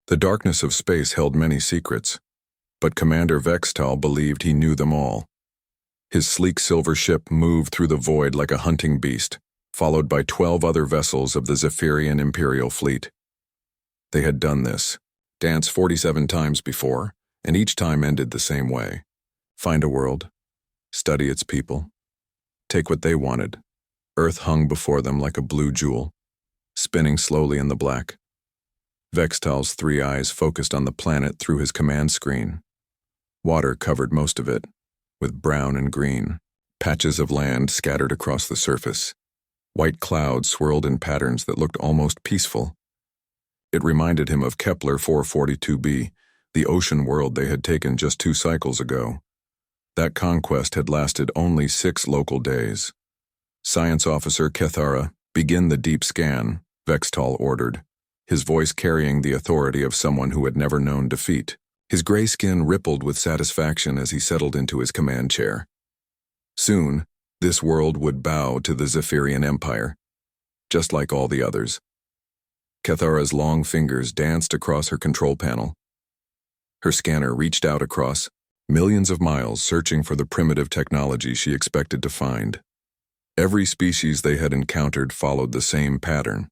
The darkness of space held many secrets, but Commander Vextal believed he knew them all. His sleek silver ship moved through the void like a hunting beast, followed by 12 other vessels of the Zaphirian Imperial fleet. They had done this dance 47 times before, and each time ended the same way. Find a world, study its people, take what they wanted. Earth hung before them like a blue jewel, spinning slowly in the black. Vextal's 3 eyes focused on the planet through his command screen. Water covered most of it, with brown and green, patches of land scattered across the surface. White clouds swirled in patterns that looked almost peaceful. It reminded him of Kepler 442b, the ocean world they had taken just 2 cycles ago. That conquest had lasted only 6 local days. Science Officer Kethara, begin the deep scan, Vextal ordered, his voice carrying the authority of someone who had never known defeat. His gray skin rippled with satisfaction as he settled into his command chair. Soon, this world would bow to the Zaphirian Empire, just like all the others. Kethara's long fingers danced across her control panel. Her scanner reached out across millions of miles, searching for the primitive technology she expected to find. Every species they had encountered followed the same pattern.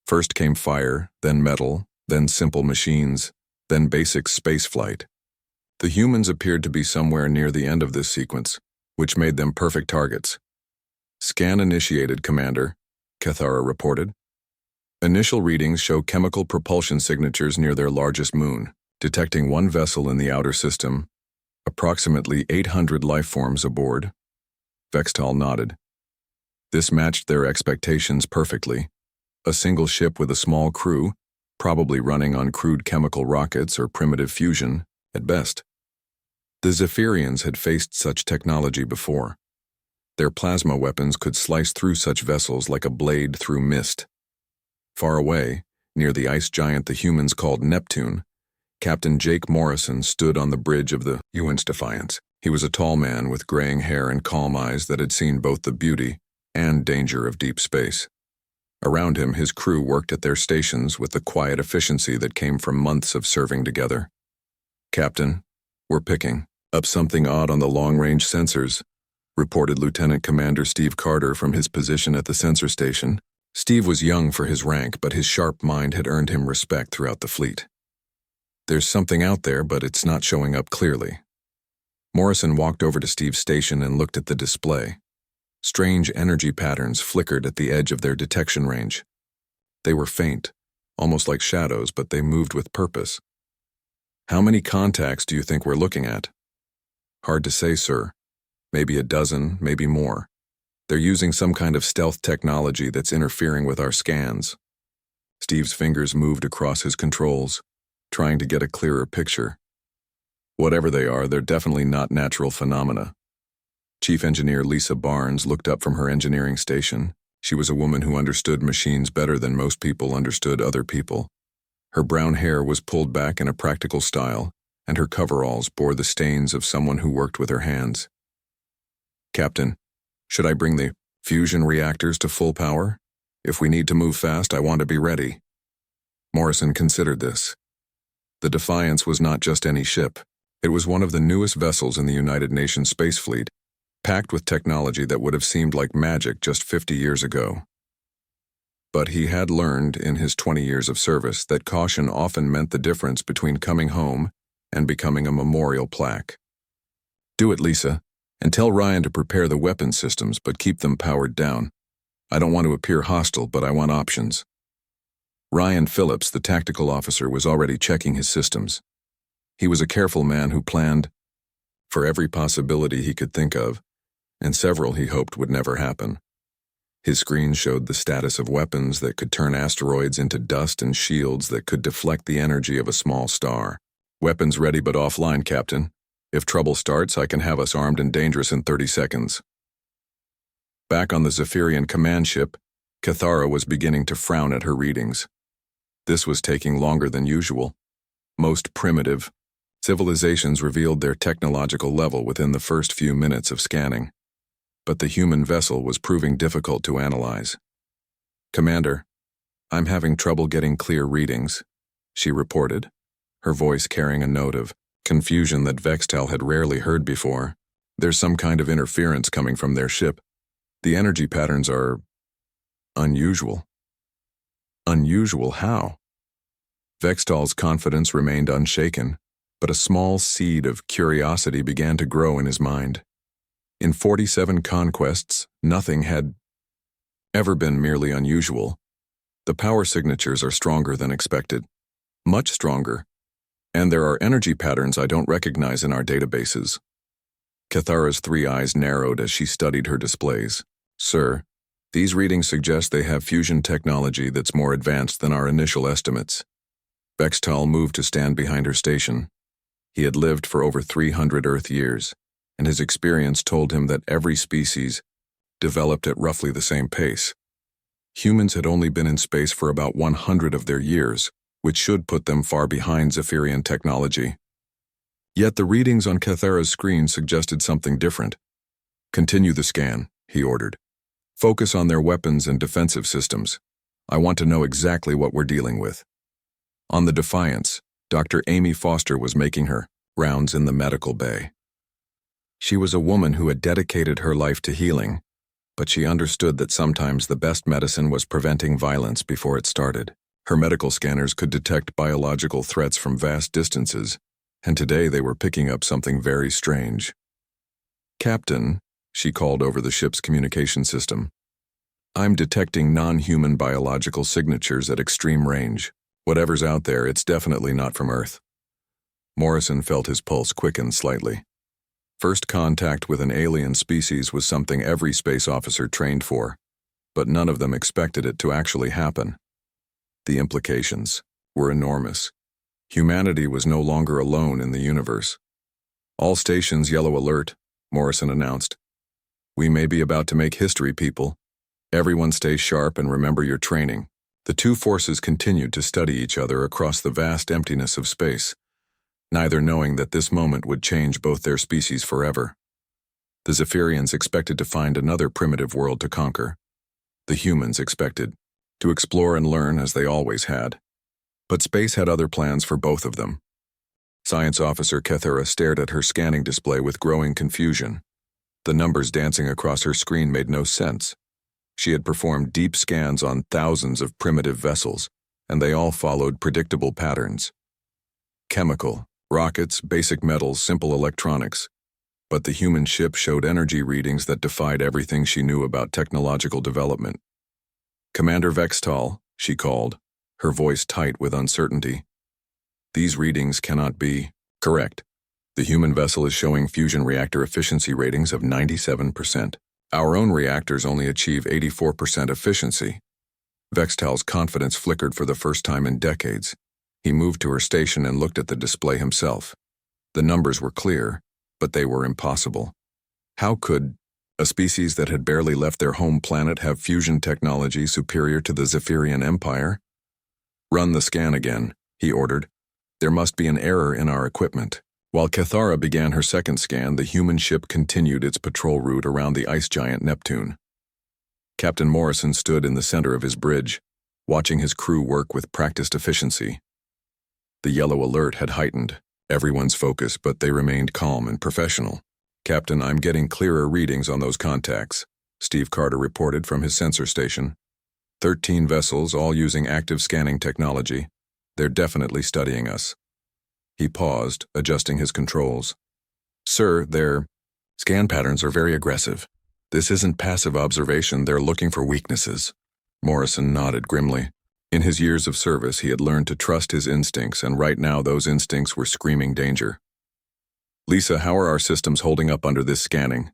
First came fire, then metal, then simple machines, then basic spaceflight. The humans appeared to be somewhere near the end of this sequence, which made them perfect targets. Scan initiated, Commander, Kethara reported. Initial readings show chemical propulsion signatures near their largest moon, detecting 1 vessel in the outer system, approximately 800 life forms aboard. Vextal nodded. This matched their expectations perfectly. A single ship with a small crew, probably running on crude chemical rockets or primitive fusion, at best. The Zaphirians had faced such technology before. Their plasma weapons could slice through such vessels like a blade through mist. Far away, near the ice giant the humans called Neptune, Captain Jake Morrison stood on the bridge of the UN's Defiance. He was a tall man with graying hair and calm eyes that had seen both the beauty and danger of deep space. Around him, his crew worked at their stations with the quiet efficiency that came from months of serving together. Captain, we're picking up something odd on the long-range sensors, reported Lieutenant Commander Steve Carter from his position at the sensor station. Steve was young for his rank, but his sharp mind had earned him respect throughout the fleet. There's something out there, but it's not showing up clearly. Morrison walked over to Steve's station and looked at the display. Strange energy patterns flickered at the edge of their detection range. They were faint, almost like shadows, but they moved with purpose. How many contacts do you think we're looking at? Hard to say, sir. Maybe a dozen, maybe more. They're using some kind of stealth technology that's interfering with our scans. Steve's fingers moved across his controls, trying to get a clearer picture. Whatever they are, they're definitely not natural phenomena. Chief Engineer Lisa Barnes looked up from her engineering station. She was a woman who understood machines better than most people understood other people. Her brown hair was pulled back in a practical style, and her coveralls bore the stains of someone who worked with her hands. Captain, should I bring the fusion reactors to full power? If we need to move fast, I want to be ready. Morrison considered this. The Defiance was not just any ship. It was one of the newest vessels in the United Nations Space Fleet, packed with technology that would have seemed like magic just 50 years ago. But he had learned in his 20 years of service that caution often meant the difference between coming home and becoming a memorial plaque. Do it, Lisa, and tell Ryan to prepare the weapon systems, but keep them powered down. I don't want to appear hostile, but I want options. Ryan Phillips, the tactical officer, was already checking his systems. He was a careful man who planned for every possibility he could think of, and several he hoped would never happen. His screen showed the status of weapons that could turn asteroids into dust and shields that could deflect the energy of a small star. Weapons ready but offline, Captain. If trouble starts, I can have us armed and dangerous in 30 seconds. Back on the Zaphirian command ship, Kethara was beginning to frown at her readings. This was taking longer than usual. Most primitive civilizations revealed their technological level within the first few minutes of scanning. But the human vessel was proving difficult to analyze. Commander, I'm having trouble getting clear readings. she reported, her voice carrying a note of confusion that Vextel had rarely heard before. There's some kind of interference coming from their ship. The energy patterns are unusual. Unusual how? Vextal's confidence remained unshaken, but a small seed of curiosity began to grow in his mind. In 47 conquests, nothing had ever been merely unusual. The power signatures are stronger than expected. Much stronger. And there are energy patterns I don't recognize in our databases. Cathara's 3 eyes narrowed as she studied her displays. Sir, these readings suggest they have fusion technology that's more advanced than our initial estimates. Vextal moved to stand behind her station. He had lived for over 300 Earth years, and his experience told him that every species developed at roughly the same pace. Humans had only been in space for about 100 of their years, which should put them far behind Zaphirian technology. Yet the readings on Cathara's screen suggested something different. Continue the scan, he ordered. Focus on their weapons and defensive systems. I want to know exactly what we're dealing with. On the Defiance, Dr. Amy Foster was making her rounds in the medical bay. She was a woman who had dedicated her life to healing, but she understood that sometimes the best medicine was preventing violence before it started. Her medical scanners could detect biological threats from vast distances, and today they were picking up something very strange. Captain, she called over the ship's communication system. I'm detecting non-human biological signatures at extreme range. Whatever's out there, it's definitely not from Earth. Morrison felt his pulse quicken slightly. First contact with an alien species was something every space officer trained for, but none of them expected it to actually happen. The implications were enormous. Humanity was no longer alone in the universe. All stations yellow alert, Morrison announced. We may be about to make history, people. Everyone stay sharp and remember your training. The two forces continued to study each other across the vast emptiness of space, neither knowing that this moment would change both their species forever. The Zaphirians expected to find another primitive world to conquer. The humans expected to explore and learn as they always had. But space had other plans for both of them. Science Officer Cathara stared at her scanning display with growing confusion. The numbers dancing across her screen made no sense. She had performed deep scans on thousands of primitive vessels, and they all followed predictable patterns. Chemical, rockets, basic metals, simple electronics. But the human ship showed energy readings that defied everything she knew about technological development. Commander Vextal, she called, her voice tight with uncertainty. These readings cannot be correct. The human vessel is showing fusion reactor efficiency ratings of 97%. Our own reactors only achieve 84% efficiency. Vextal's confidence flickered for the first time in decades. He moved to her station and looked at the display himself. The numbers were clear, but they were impossible. How could a species that had barely left their home planet have fusion technology superior to the Zaphirian Empire? Run the scan again, he ordered. There must be an error in our equipment. While Cathara began her second scan, the human ship continued its patrol route around the ice giant Neptune. Captain Morrison stood in the center of his bridge, watching his crew work with practiced efficiency. The yellow alert had heightened everyone's focus, but they remained calm and professional. Captain, I'm getting clearer readings on those contacts, Steve Carter reported from his sensor station. 13 vessels, all using active scanning technology. They're definitely studying us. He paused, adjusting his controls. Sir, their scan patterns are very aggressive. This isn't passive observation, they're looking for weaknesses. Morrison nodded grimly. In his years of service, he had learned to trust his instincts, and right now those instincts were screaming danger. Lisa, how are our systems holding up under this scanning?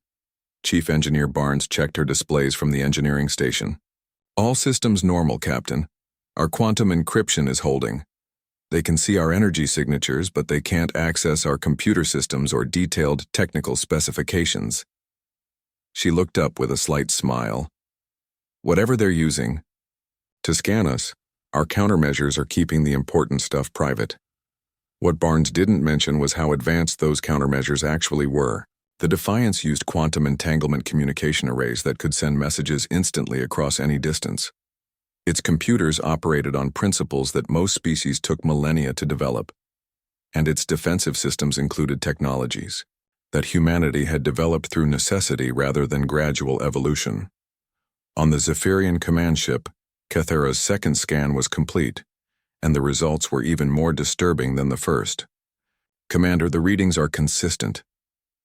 Chief Engineer Barnes checked her displays from the engineering station. All systems normal, Captain. Our quantum encryption is holding. They can see our energy signatures, but they can't access our computer systems or detailed technical specifications. She looked up with a slight smile. Whatever they're using to scan us, our countermeasures are keeping the important stuff private. What Barnes didn't mention was how advanced those countermeasures actually were. The Defiance used quantum entanglement communication arrays that could send messages instantly across any distance. Its computers operated on principles that most species took millennia to develop, and its defensive systems included technologies that humanity had developed through necessity rather than gradual evolution. On the Zaphirian command ship, Cathera's second scan was complete, and the results were even more disturbing than the first. Commander, the readings are consistent.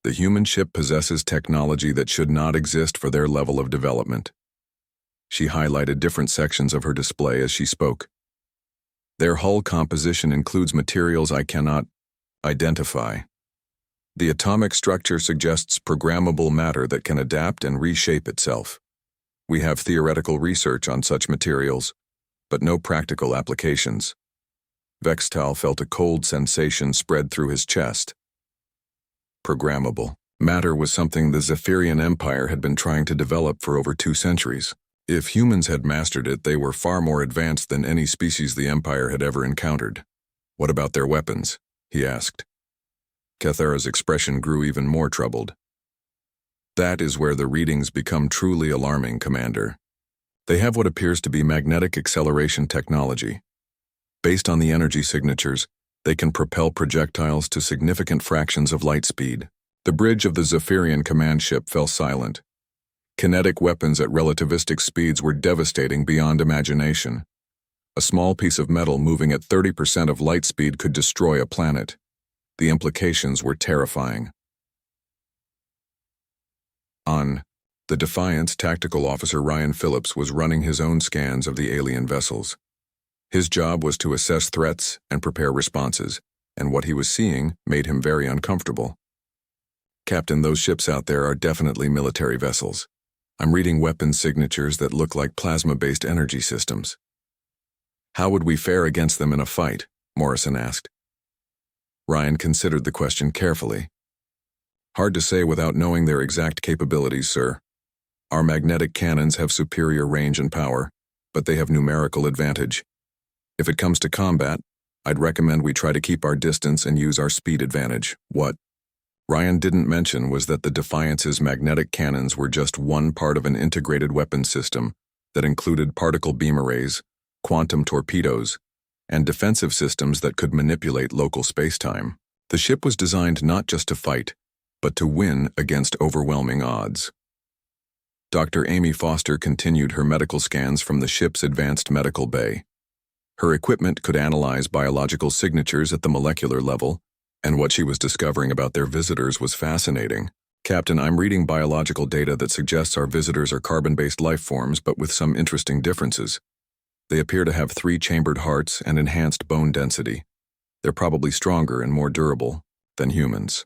The human ship possesses technology that should not exist for their level of development. She highlighted different sections of her display as she spoke. Their hull composition includes materials I cannot identify. The atomic structure suggests programmable matter that can adapt and reshape itself. We have theoretical research on such materials, but no practical applications. Vextal felt a cold sensation spread through his chest. Programmable matter was something the Zaphirian Empire had been trying to develop for over 2 centuries. If humans had mastered it, they were far more advanced than any species the Empire had ever encountered. What about their weapons? He asked. Cathera's expression grew even more troubled. That is where the readings become truly alarming, Commander. They have what appears to be magnetic acceleration technology. Based on the energy signatures, they can propel projectiles to significant fractions of light speed. The bridge of the Zaphirian command ship fell silent. Kinetic weapons at relativistic speeds were devastating beyond imagination. A small piece of metal moving at 30% of light speed could destroy a planet. The implications were terrifying. On the Defiance, tactical officer Ryan Phillips was running his own scans of the alien vessels. His job was to assess threats and prepare responses, and what he was seeing made him very uncomfortable. Captain, those ships out there are definitely military vessels. I'm reading weapons signatures that look like plasma-based energy systems. How would we fare against them in a fight? Morrison asked. Ryan considered the question carefully. Hard to say without knowing their exact capabilities, sir. Our magnetic cannons have superior range and power, but they have numerical advantage. If it comes to combat, I'd recommend we try to keep our distance and use our speed advantage. What Ryan didn't mention was that the Defiance's magnetic cannons were just one part of an integrated weapons system that included particle beam arrays, quantum torpedoes, and defensive systems that could manipulate local spacetime. The ship was designed not just to fight, but to win against overwhelming odds. Dr. Amy Foster continued her medical scans from the ship's advanced medical bay. Her equipment could analyze biological signatures at the molecular level, and what she was discovering about their visitors was fascinating. Captain, I'm reading biological data that suggests our visitors are carbon-based life forms, but with some interesting differences. They appear to have 3-chambered hearts and enhanced bone density. They're probably stronger and more durable than humans.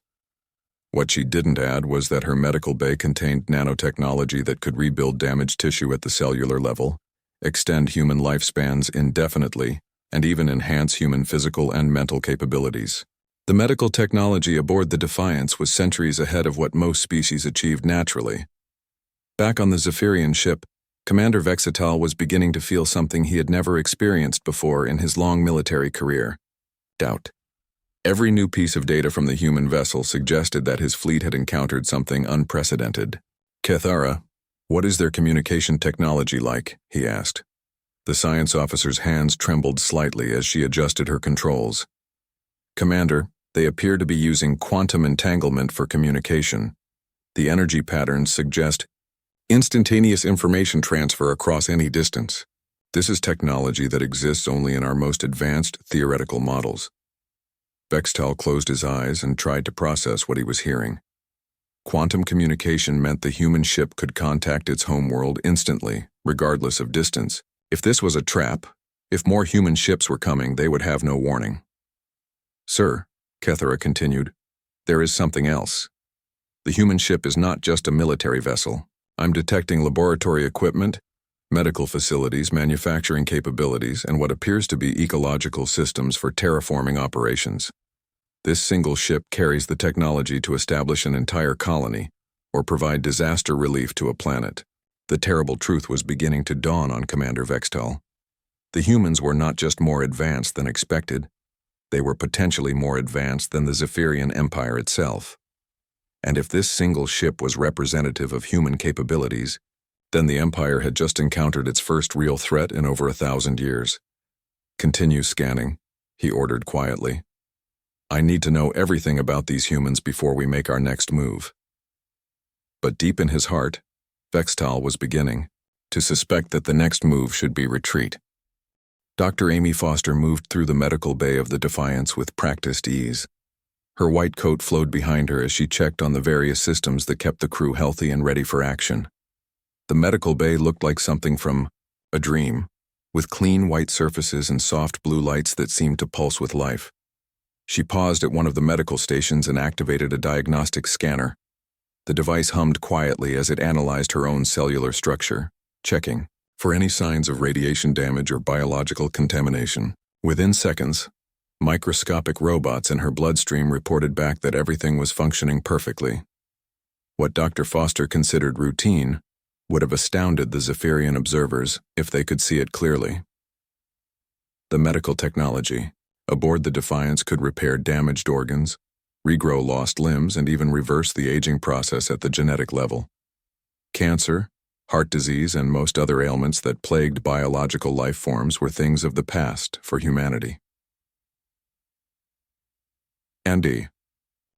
What she didn't add was that her medical bay contained nanotechnology that could rebuild damaged tissue at the cellular level, extend human lifespans indefinitely, and even enhance human physical and mental capabilities. The medical technology aboard the Defiance was centuries ahead of what most species achieved naturally. Back on the Zaphirian ship, Commander Vextal was beginning to feel something he had never experienced before in his long military career: doubt. Every new piece of data from the human vessel suggested that his fleet had encountered something unprecedented. Cathera, what is their communication technology like? He asked. The science officer's hands trembled slightly as she adjusted her controls. Commander, they appear to be using quantum entanglement for communication. The energy patterns suggest instantaneous information transfer across any distance. This is technology that exists only in our most advanced theoretical models. Vextal closed his eyes and tried to process what he was hearing. Quantum communication meant the human ship could contact its homeworld instantly, regardless of distance. If this was a trap, if more human ships were coming, they would have no warning. Sir, Cathera continued, there is something else. The human ship is not just a military vessel. I'm detecting laboratory equipment, medical facilities, manufacturing capabilities, and what appears to be ecological systems for terraforming operations. This single ship carries the technology to establish an entire colony or provide disaster relief to a planet. The terrible truth was beginning to dawn on Commander Vextal. The humans were not just more advanced than expected, they were potentially more advanced than the Zaphirian Empire itself. And if this single ship was representative of human capabilities, Then the Empire had just encountered its first real threat in over 1,000 years. "Continue scanning," he ordered quietly. "I need to know everything about these humans before we make our next move." But deep in his heart, Vextal was beginning to suspect that the next move should be retreat. Dr. Amy Foster moved through the medical bay of the Defiance with practiced ease. Her white coat flowed behind her as she checked on the various systems that kept the crew healthy and ready for action. The medical bay looked like something from a dream, with clean white surfaces and soft blue lights that seemed to pulse with life. She paused at one of the medical stations and activated a diagnostic scanner. The device hummed quietly as it analyzed her own cellular structure, checking for any signs of radiation damage or biological contamination. Within seconds, microscopic robots in her bloodstream reported back that everything was functioning perfectly. What Dr. Foster considered routine would have astounded the Zaphirian observers if they could see it clearly. The medical technology aboard the Defiance could repair damaged organs, regrow lost limbs, and even reverse the aging process at the genetic level. Cancer, heart disease, and most other ailments that plagued biological life forms were things of the past for humanity. Andy,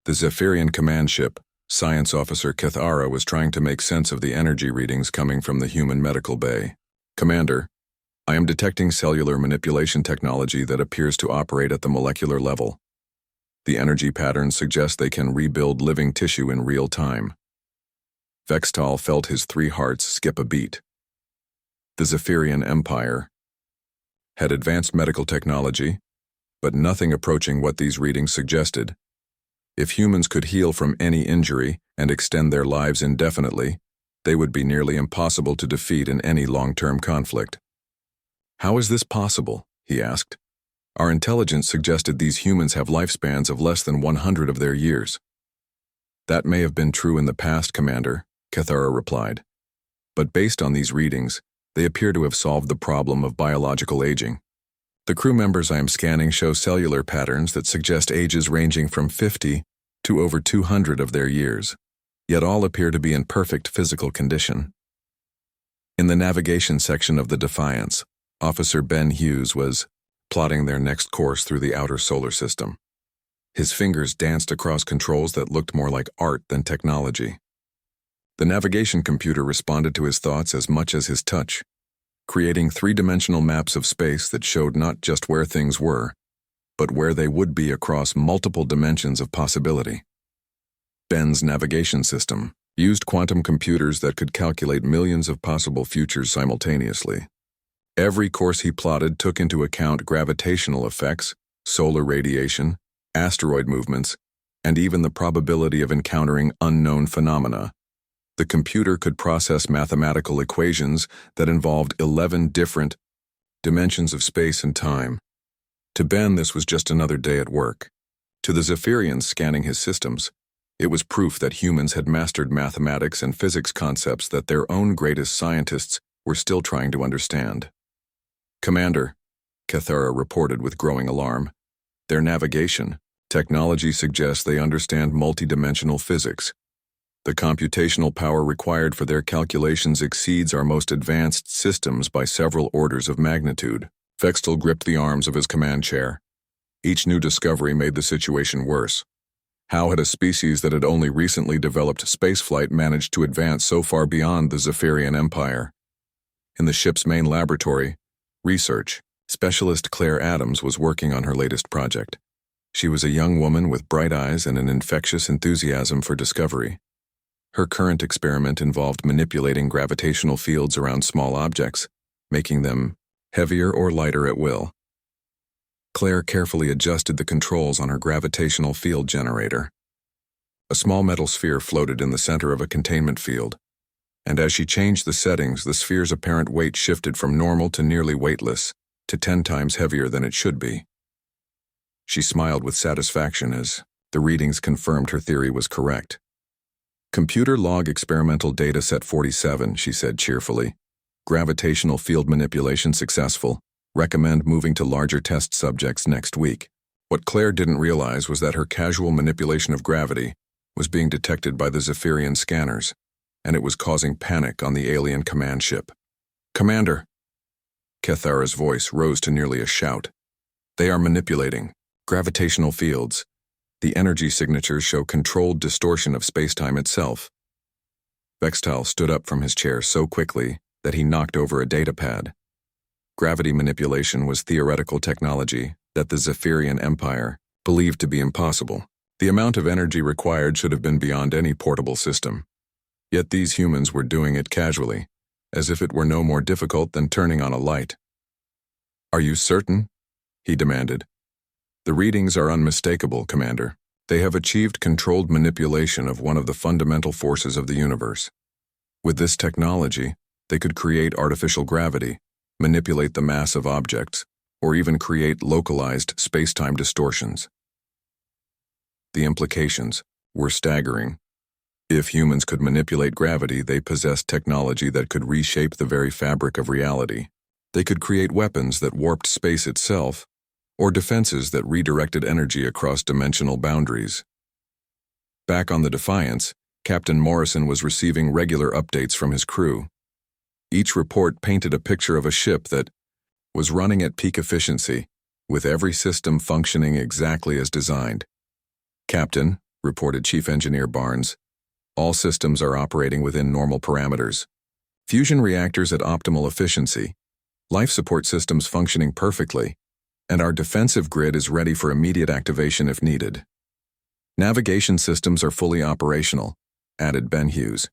the Zaphirian command ship, Science Officer Cathara was trying to make sense of the energy readings coming from the human medical bay. "Commander, I am detecting cellular manipulation technology that appears to operate at the molecular level. The energy patterns suggest they can rebuild living tissue in real time." Vextal felt his 3 hearts skip a beat. The Zaphirian Empire had advanced medical technology, but nothing approaching what these readings suggested. If humans could heal from any injury and extend their lives indefinitely, they would be nearly impossible to defeat in any long-term conflict. "How is this possible?" he asked. "Our intelligence suggested these humans have lifespans of less than 100 of their years." "That may have been true in the past, Commander," Cathara replied. "But based on these readings, they appear to have solved the problem of biological aging. The crew members I am scanning show cellular patterns that suggest ages ranging from 50 to over 200 of their years, yet all appear to be in perfect physical condition." In the navigation section of the Defiance, Officer Ben Hughes was plotting their next course through the outer solar system. His fingers danced across controls that looked more like art than technology. The navigation computer responded to his thoughts as much as his touch, creating 3-dimensional maps of space that showed not just where things were, but where they would be across multiple dimensions of possibility. Ben's navigation system used quantum computers that could calculate millions of possible futures simultaneously. Every course he plotted took into account gravitational effects, solar radiation, asteroid movements, and even the probability of encountering unknown phenomena. The computer could process mathematical equations that involved 11 different dimensions of space and time. To Ben, this was just another day at work. To the Zaphirians scanning his systems, it was proof that humans had mastered mathematics and physics concepts that their own greatest scientists were still trying to understand. "Commander," Cathara reported with growing alarm, "their navigation technology suggests they understand multidimensional physics. The computational power required for their calculations exceeds our most advanced systems by several orders of magnitude." Vextal gripped the arms of his command chair. Each new discovery made the situation worse. How had a species that had only recently developed spaceflight managed to advance so far beyond the Zaphirian Empire? In the ship's main laboratory, research specialist Claire Adams was working on her latest project. She was a young woman with bright eyes and an infectious enthusiasm for discovery. Her current experiment involved manipulating gravitational fields around small objects, making them heavier or lighter at will. Claire carefully adjusted the controls on her gravitational field generator. A small metal sphere floated in the center of a containment field, and as she changed the settings, the sphere's apparent weight shifted from normal to nearly weightless, to 10 times heavier than it should be. She smiled with satisfaction as the readings confirmed her theory was correct. "Computer log experimental data set 47, she said cheerfully. "Gravitational field manipulation successful. Recommend moving to larger test subjects next week." What Claire didn't realize was that her casual manipulation of gravity was being detected by the Zaphirian scanners. and it was causing panic on the alien command ship. "Commander!" Kethara's voice rose to nearly a shout. "They are manipulating gravitational fields. The energy signatures show controlled distortion of spacetime itself." Vextal stood up from his chair so quickly that he knocked over a datapad. Gravity manipulation was theoretical technology that the Zaphirian Empire believed to be impossible. The amount of energy required should have been beyond any portable system. Yet these humans were doing it casually, as if it were no more difficult than turning on a light. "Are you certain?" he demanded. "The readings are unmistakable, Commander. They have achieved controlled manipulation of one of the fundamental forces of the universe. With this technology, they could create artificial gravity, manipulate the mass of objects, or even create localized space-time distortions." The implications were staggering. If humans could manipulate gravity, they possessed technology that could reshape the very fabric of reality. They could create weapons that warped space itself, or defenses that redirected energy across dimensional boundaries. Back on the Defiance, Captain Morrison was receiving regular updates from his crew. Each report painted a picture of a ship that was running at peak efficiency, with every system functioning exactly as designed. "Captain," reported Chief Engineer Barnes, "all systems are operating within normal parameters. Fusion reactors at optimal efficiency, life support systems functioning perfectly, and our defensive grid is ready for immediate activation if needed. Navigation systems are fully operational," added Ben Hughes.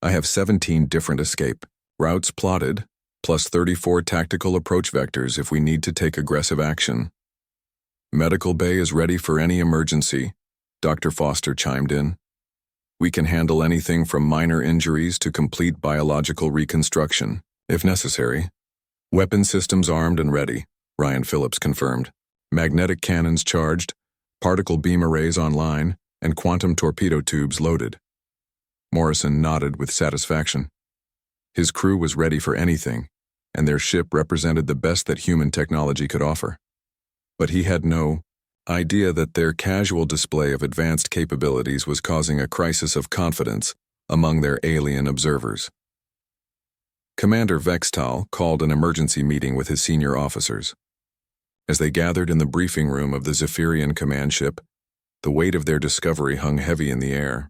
"I have 17 different escape routes plotted, plus 34 tactical approach vectors if we need to take aggressive action." "Medical bay is ready for any emergency," Dr. Foster chimed in. "We can handle anything from minor injuries to complete biological reconstruction, if necessary." "Weapon systems armed and ready," Ryan Phillips confirmed. "Magnetic cannons charged, particle beam arrays online, and quantum torpedo tubes loaded." Morrison nodded with satisfaction. His crew was ready for anything, and their ship represented the best that human technology could offer. But he had no idea that their casual display of advanced capabilities was causing a crisis of confidence among their alien observers. Commander Vextal called an emergency meeting with his senior officers. As they gathered in the briefing room of the Zaphirian command ship, the weight of their discovery hung heavy in the air.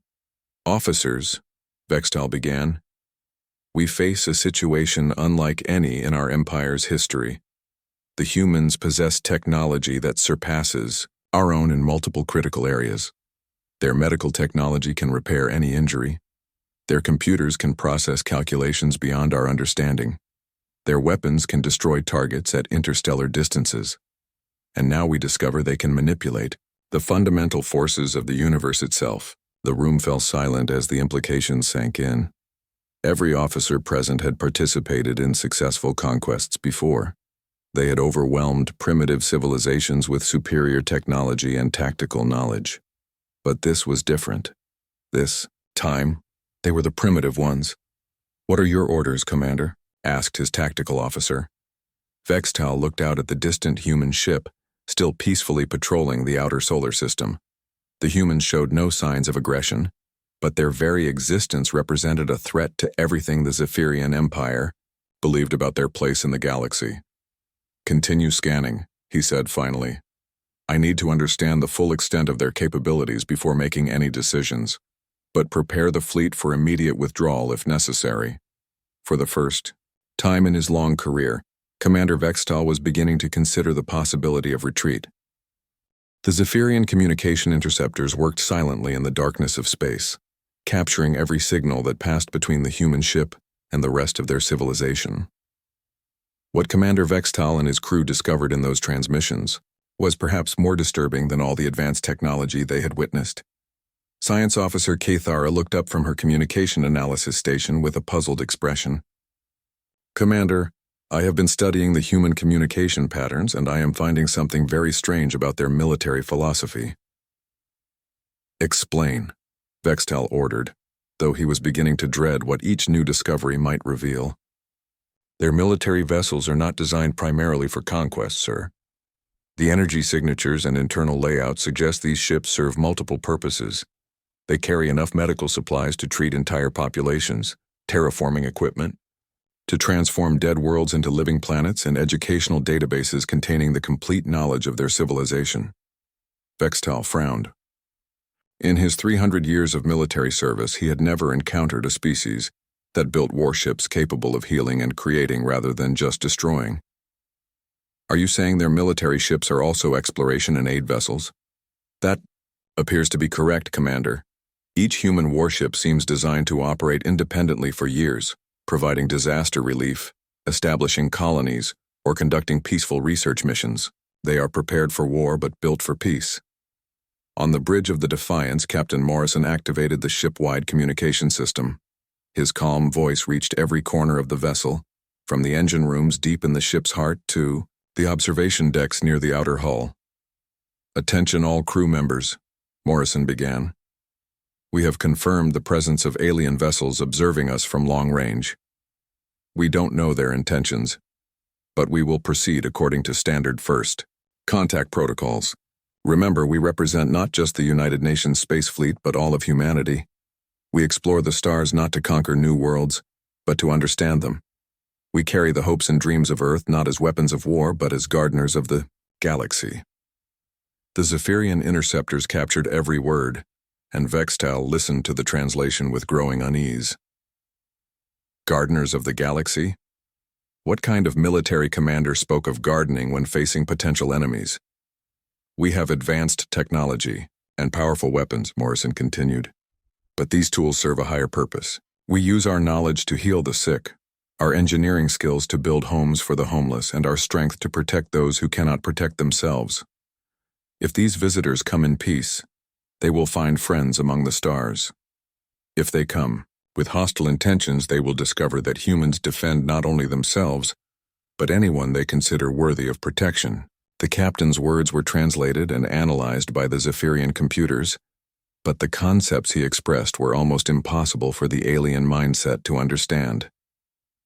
"Officers," Vextal began, "we face a situation unlike any in our empire's history. The humans possess technology that surpasses our own in multiple critical areas. Their medical technology can repair any injury. Their computers can process calculations beyond our understanding. Their weapons can destroy targets at interstellar distances. And now we discover they can manipulate the fundamental forces of the universe itself." The room fell silent as the implications sank in. Every officer present had participated in successful conquests before. They had overwhelmed primitive civilizations with superior technology and tactical knowledge. But this was different. This time, they were the primitive ones. "What are your orders, Commander?" asked his tactical officer. Vextal looked out at the distant human ship, still peacefully patrolling the outer solar system. The humans showed no signs of aggression, but their very existence represented a threat to everything the Zaphirian Empire believed about their place in the galaxy. "Continue scanning," he said finally. "I need to understand the full extent of their capabilities before making any decisions, but prepare the fleet for immediate withdrawal if necessary." For the first time in his long career, Commander Vextal was beginning to consider the possibility of retreat. The Zaphirian communication interceptors worked silently in the darkness of space, capturing every signal that passed between the human ship and the rest of their civilization. What Commander Vextal and his crew discovered in those transmissions was perhaps more disturbing than all the advanced technology they had witnessed. Science Officer Kethara looked up from her communication analysis station with a puzzled expression. "Commander, I have been studying the human communication patterns, and I am finding something very strange about their military philosophy." "Explain," Vextal ordered, though he was beginning to dread what each new discovery might reveal. "Their military vessels are not designed primarily for conquest, sir. The energy signatures and internal layout suggest these ships serve multiple purposes, They carry enough medical supplies to treat entire populations, terraforming equipment, to transform dead worlds into living planets, and educational databases containing the complete knowledge of their civilization. Vextal frowned. In his 300 years of military service, he had never encountered a species that built warships capable of healing and creating rather than just destroying. Are you saying their military ships are also exploration and aid vessels? That appears to be correct, Commander. Each human warship seems designed to operate independently for years, providing disaster relief, establishing colonies, or conducting peaceful research missions. They are prepared for war but built for peace. On the bridge of the Defiance, Captain Morrison activated the ship-wide communication system. His calm voice reached every corner of the vessel, from the engine rooms deep in the ship's heart to the observation decks near the outer hull. "Attention all crew members," Morrison began. "We have confirmed the presence of alien vessels observing us from long range. We don't know their intentions, but we will proceed according to standard first contact protocols. Remember, we represent not just the United Nations Space Fleet, but all of humanity. We explore the stars not to conquer new worlds, but to understand them. We carry the hopes and dreams of Earth not as weapons of war, but as gardeners of the galaxy." The Zaphirian interceptors captured every word, and Vextal listened to the translation with growing unease. Gardeners of the galaxy? What kind of military commander spoke of gardening when facing potential enemies? "We have advanced technology and powerful weapons," Morrison continued. "But these tools serve a higher purpose. We use our knowledge to heal the sick, our engineering skills to build homes for the homeless, and our strength to protect those who cannot protect themselves. If these visitors come in peace, they will find friends among the stars. If they come with hostile intentions, they will discover that humans defend not only themselves, but anyone they consider worthy of protection." The captain's words were translated and analyzed by the Zaphirian computers, but the concepts he expressed were almost impossible for the alien mindset to understand.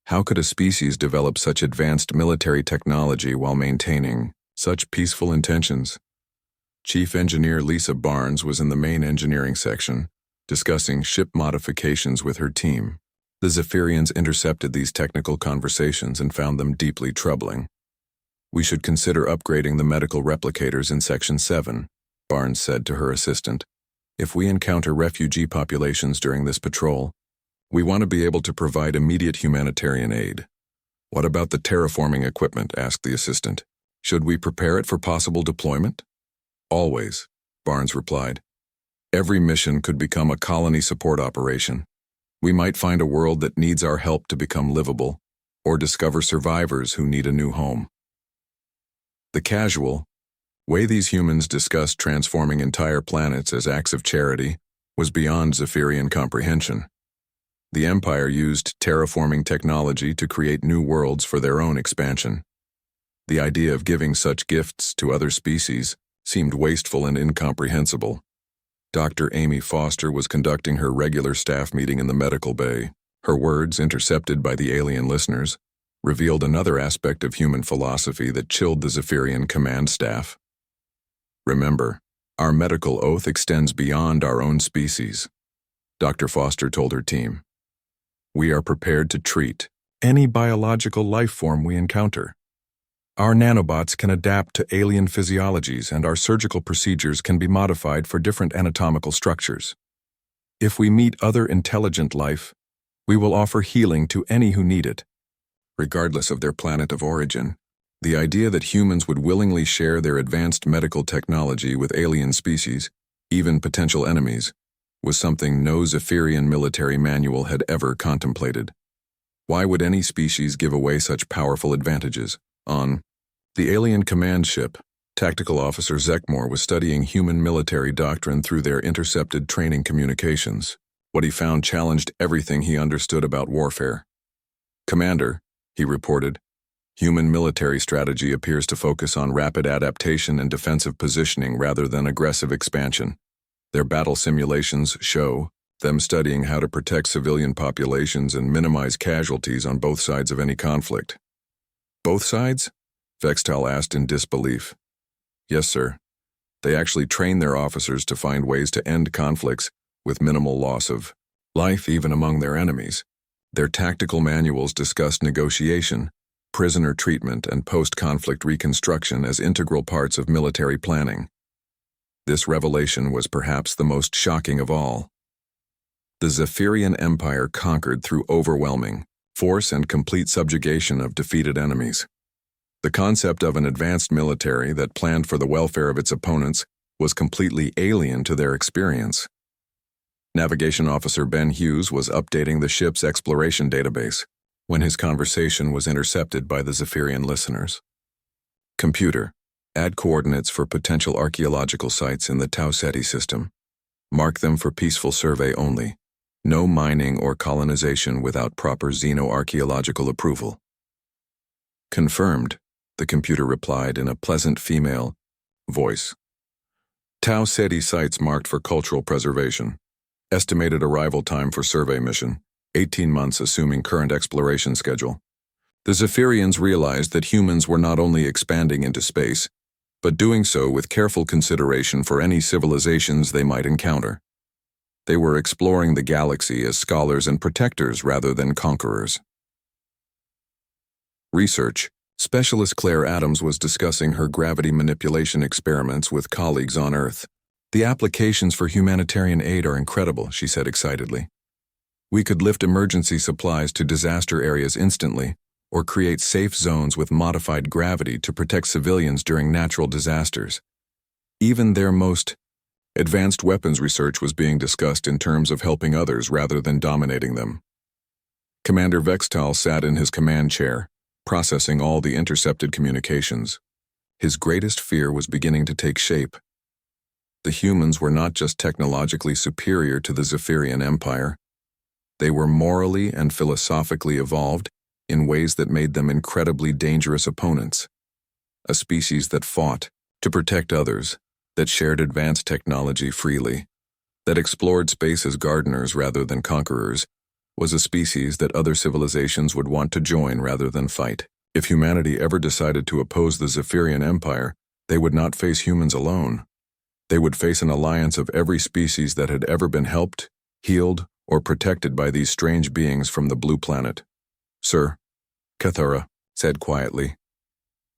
How could a species develop such advanced military technology while maintaining such peaceful intentions? Chief Engineer Lisa Barnes was in the main engineering section, discussing ship modifications with her team. The Zaphirians intercepted these technical conversations and found them deeply troubling. "We should consider upgrading the medical replicators in Section 7, Barnes said to her assistant. "If we encounter refugee populations during this patrol, we want to be able to provide immediate humanitarian aid." "What about the terraforming equipment?" asked the assistant. "Should we prepare it for possible deployment?" "Always," Barnes replied. "Every mission could become a colony support operation. We might find a world that needs our help to become livable, or discover survivors who need a new home." The casual way these humans discussed transforming entire planets as acts of charity was beyond Zaphirian comprehension. The Empire used terraforming technology to create new worlds for their own expansion. The idea of giving such gifts to other species seemed wasteful and incomprehensible. Dr. Amy Foster was conducting her regular staff meeting in the medical bay. Her words, intercepted by the alien listeners, revealed another aspect of human philosophy that chilled the Zaphirian command staff. "Remember, our medical oath extends beyond our own species," Dr. Foster told her team. "We are prepared to treat any biological life form we encounter. Our nanobots can adapt to alien physiologies, and our surgical procedures can be modified for different anatomical structures. If we meet other intelligent life, we will offer healing to any who need it, regardless of their planet of origin." The idea that humans would willingly share their advanced medical technology with alien species, even potential enemies, was something no Zaphirian military manual had ever contemplated. Why would any species give away such powerful advantages? On the alien command ship, Tactical Officer Zekmore was studying human military doctrine through their intercepted training communications. What he found challenged everything he understood about warfare. "Commander," he reported, "human military strategy appears to focus on rapid adaptation and defensive positioning rather than aggressive expansion. Their battle simulations show them studying how to protect civilian populations and minimize casualties on both sides of any conflict." "Both sides?" Vextal asked in disbelief. "Yes, sir. They actually train their officers to find ways to end conflicts with minimal loss of life even among their enemies. Their tactical manuals discussed negotiation, prisoner treatment, and post-conflict reconstruction as integral parts of military planning. This revelation was perhaps the most shocking of all. The Zaphirian Empire conquered through overwhelming force and complete subjugation of defeated enemies. The concept of an advanced military that planned for the welfare of its opponents was completely alien to their experience. Navigation Officer Ben Hughes was updating the ship's exploration database when his conversation was intercepted by the Zaphirian listeners. Computer, add coordinates for potential archaeological sites in the Tau Ceti system. Mark them for peaceful survey only. No mining or colonization without proper xenoarchaeological approval. Confirmed, the computer replied in a pleasant female voice. Tau Ceti sites marked for cultural preservation. Estimated arrival time for survey mission, 18 months assuming current exploration schedule. The Zaphirians realized that humans were not only expanding into space, but doing so with careful consideration for any civilizations they might encounter. They were exploring the galaxy as scholars and protectors rather than conquerors. Research. Specialist Claire Adams was discussing her gravity manipulation experiments with colleagues on Earth. The applications for humanitarian aid are incredible, she said excitedly. We could lift emergency supplies to disaster areas instantly, or create safe zones with modified gravity to protect civilians during natural disasters. Even their most advanced weapons research was being discussed in terms of helping others rather than dominating them. Commander Vextal sat in his command chair, processing all the intercepted communications. His greatest fear was beginning to take shape. The humans were not just technologically superior to the Zaphirian Empire. They were morally and philosophically evolved in ways that made them incredibly dangerous opponents. A species that fought to protect others, that shared advanced technology freely, that explored space as gardeners rather than conquerors, was a species that other civilizations would want to join rather than fight. If humanity ever decided to oppose the Zaphirian Empire, they would not face humans alone. They would face an alliance of every species that had ever been helped, healed, or protected by these strange beings from the blue planet. Sir, Cathara said quietly,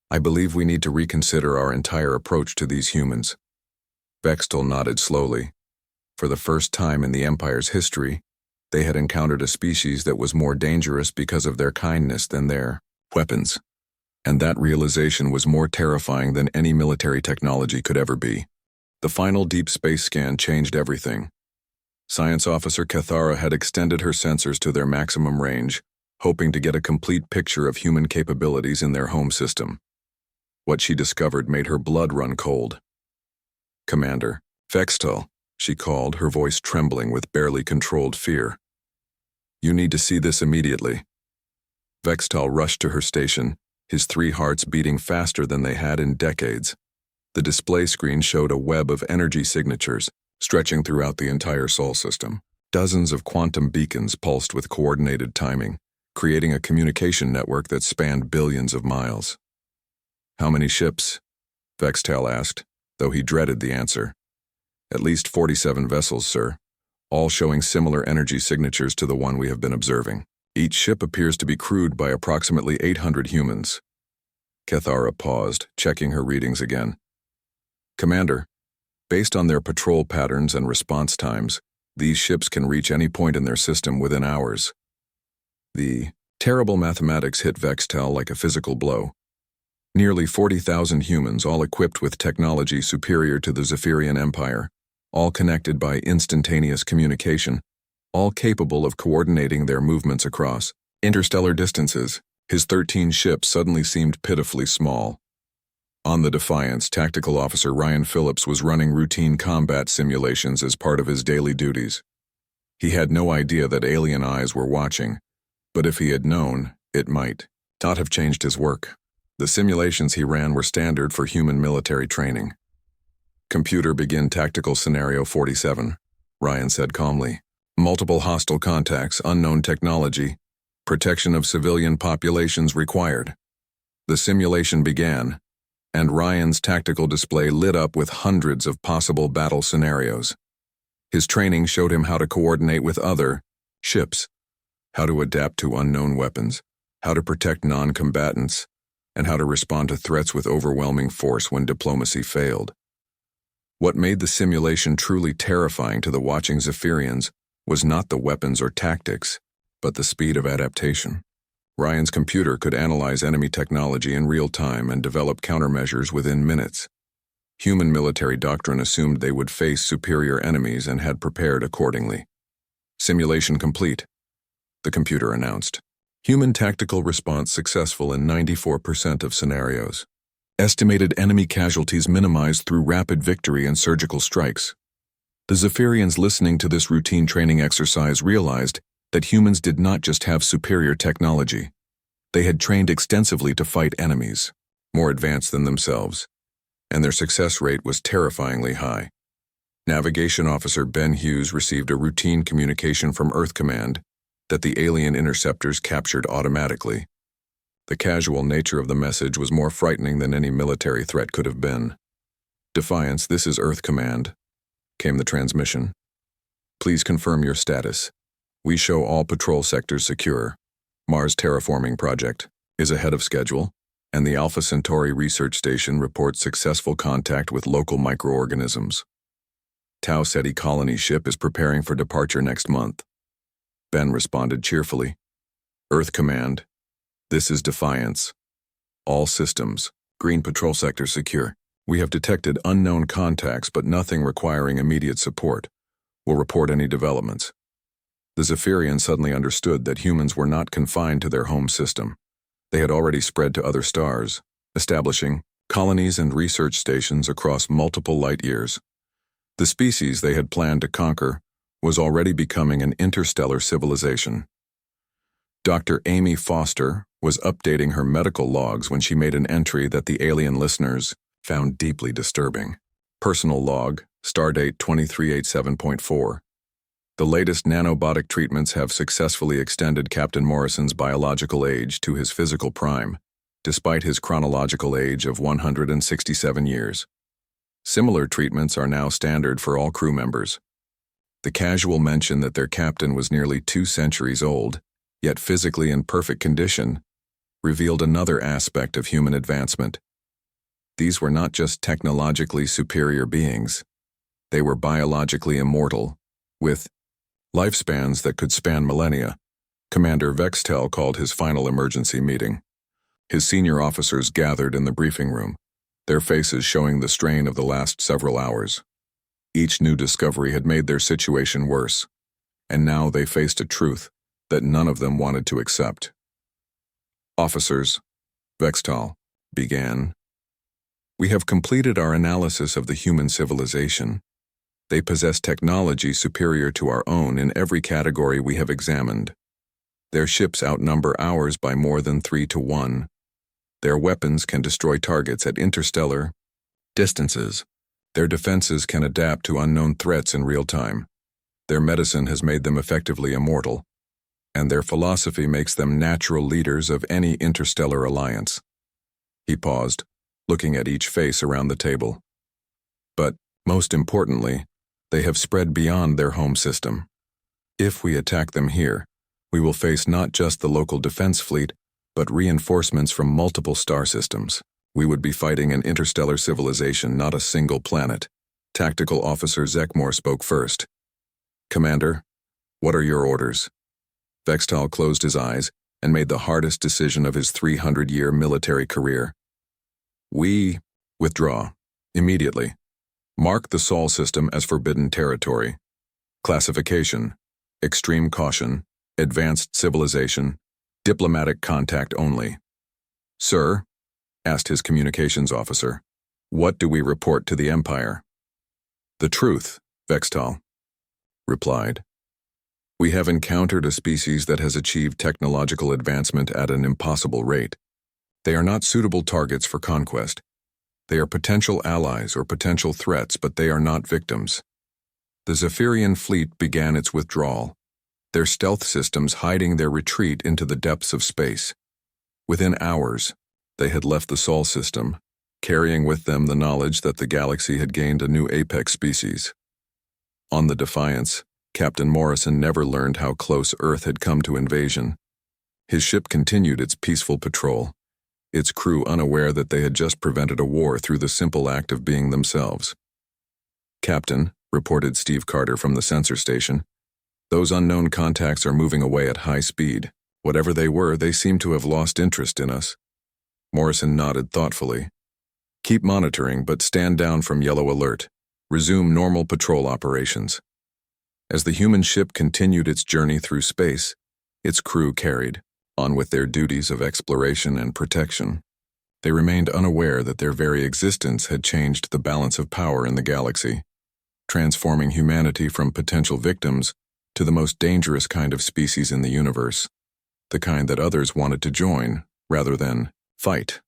I believe we need to reconsider our entire approach to these humans. Vextal nodded slowly. For the first time in the Empire's history, they had encountered a species that was more dangerous because of their kindness than their weapons. And that realization was more terrifying than any military technology could ever be. The final deep space scan changed everything. Science Officer Cathara had extended her sensors to their maximum range, hoping to get a complete picture of human capabilities in their home system. What she discovered made her blood run cold. Commander, Vextal, she called, her voice trembling with barely controlled fear. You need to see this immediately. Vextal rushed to her station, his 3 hearts beating faster than they had in decades. The display screen showed a web of energy signatures stretching throughout the entire Sol system. Dozens of quantum beacons pulsed with coordinated timing, creating a communication network that spanned billions of miles. How many ships? Vextal asked, though he dreaded the answer. At least 47 vessels, sir, all showing similar energy signatures to the one we have been observing. Each ship appears to be crewed by approximately 800 humans. Cathara paused, checking her readings again. Commander, based on their patrol patterns and response times, these ships can reach any point in their system within hours. The terrible mathematics hit Vextal like a physical blow. Nearly 40,000 humans, all equipped with technology superior to the Zaphirian Empire, all connected by instantaneous communication, all capable of coordinating their movements across interstellar distances. His 13 ships suddenly seemed pitifully small. On the Defiance, Tactical Officer Ryan Phillips was running routine combat simulations as part of his daily duties. He had no idea that alien eyes were watching, but if he had known, it might not have changed his work. The simulations he ran were standard for human military training. Computer, begin Tactical Scenario 47, Ryan said calmly. Multiple hostile contacts, unknown technology, protection of civilian populations required. The simulation began, and Ryan's tactical display lit up with hundreds of possible battle scenarios. His training showed him how to coordinate with other ships, how to adapt to unknown weapons, how to protect non-combatants, and how to respond to threats with overwhelming force when diplomacy failed. What made the simulation truly terrifying to the watching Zaphirians was not the weapons or tactics, but the speed of adaptation. Ryan's computer could analyze enemy technology in real time and develop countermeasures within minutes. Human military doctrine assumed they would face superior enemies and had prepared accordingly. Simulation complete, the computer announced. Human tactical response successful in 94% of scenarios. Estimated enemy casualties minimized through rapid victory and surgical strikes. The Zaphirians listening to this routine training exercise realized that humans did not just have superior technology. They had trained extensively to fight enemies, more advanced than themselves, and their success rate was terrifyingly high. Navigation Officer Ben Hughes received a routine communication from Earth Command that the alien interceptors captured automatically. The casual nature of the message was more frightening than any military threat could have been. "Defiance, this is Earth Command," came the transmission. "Please confirm your status. We show all patrol sectors secure. Mars terraforming project is ahead of schedule, and the Alpha Centauri research station reports successful contact with local microorganisms. Tau Ceti colony ship is preparing for departure next month." Ben responded cheerfully. "Earth Command, this is Defiance. All systems, green patrol sector secure. We have detected unknown contacts but nothing requiring immediate support. We'll report any developments." The Zaphirians suddenly understood that humans were not confined to their home system. They had already spread to other stars, establishing colonies and research stations across multiple light years. The species they had planned to conquer was already becoming an interstellar civilization. Dr. Amy Foster was updating her medical logs when she made an entry that the alien listeners found deeply disturbing. Personal log, stardate 2387.4. The latest nanobotic treatments have successfully extended Captain Morrison's biological age to his physical prime, despite his chronological age of 167 years. Similar treatments are now standard for all crew members. The casual mention that their captain was nearly 2 centuries old, yet physically in perfect condition, revealed another aspect of human advancement. These were not just technologically superior beings. They were biologically immortal, with lifespans that could span millennia. Commander Vextel called his final emergency meeting. His senior officers gathered in the briefing room, their faces showing the strain of the last several hours. Each new discovery had made their situation worse, and now they faced a truth that none of them wanted to accept. "Officers," Vextal began, "we have completed our analysis of the human civilization. They possess technology superior to our own in every category we have examined. Their ships outnumber ours by more than 3 to 1. Their weapons can destroy targets at interstellar distances. Their defenses can adapt to unknown threats in real time. Their medicine has made them effectively immortal, and their philosophy makes them natural leaders of any interstellar alliance." He paused, looking at each face around the table. "But, most importantly, they have spread beyond their home system. If we attack them here, we will face not just the local defense fleet, but reinforcements from multiple star systems. We would be fighting an interstellar civilization, not a single planet." Tactical Officer Zekmore spoke first. "Commander, what are your orders?" Vextal closed his eyes and made the hardest decision of his 300-year military career. "We withdraw immediately. Mark the Sol system as forbidden territory. Classification: extreme caution, advanced civilization, diplomatic contact only." "Sir," asked his communications officer, "what do we report to the Empire?" "The truth," Vextal replied. "We have encountered a species that has achieved technological advancement at an impossible rate. They are not suitable targets for conquest. They are potential allies or potential threats, but they are not victims." The Zaphirian fleet began its withdrawal, their stealth systems hiding their retreat into the depths of space. Within hours, they had left the Sol system, carrying with them the knowledge that the galaxy had gained a new apex species. On the Defiance, Captain Morrison never learned how close Earth had come to invasion. His ship continued its peaceful patrol, its crew unaware that they had just prevented a war through the simple act of being themselves. "Captain," reported Steve Carter from the sensor station, "those unknown contacts are moving away at high speed. Whatever they were, they seem to have lost interest in us." Morrison nodded thoughtfully. "Keep monitoring, but stand down from yellow alert. Resume normal patrol operations." As the human ship continued its journey through space, its crew carried on with their duties of exploration and protection. They remained unaware that their very existence had changed the balance of power in the galaxy, transforming humanity from potential victims to the most dangerous kind of species in the universe, the kind that others wanted to join rather than fight.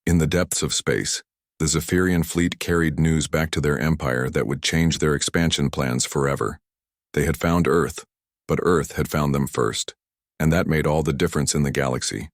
In the depths of space, the Zaphirian fleet carried news back to their empire that would change their expansion plans forever. They had found Earth, but Earth had found them first, and that made all the difference in the galaxy.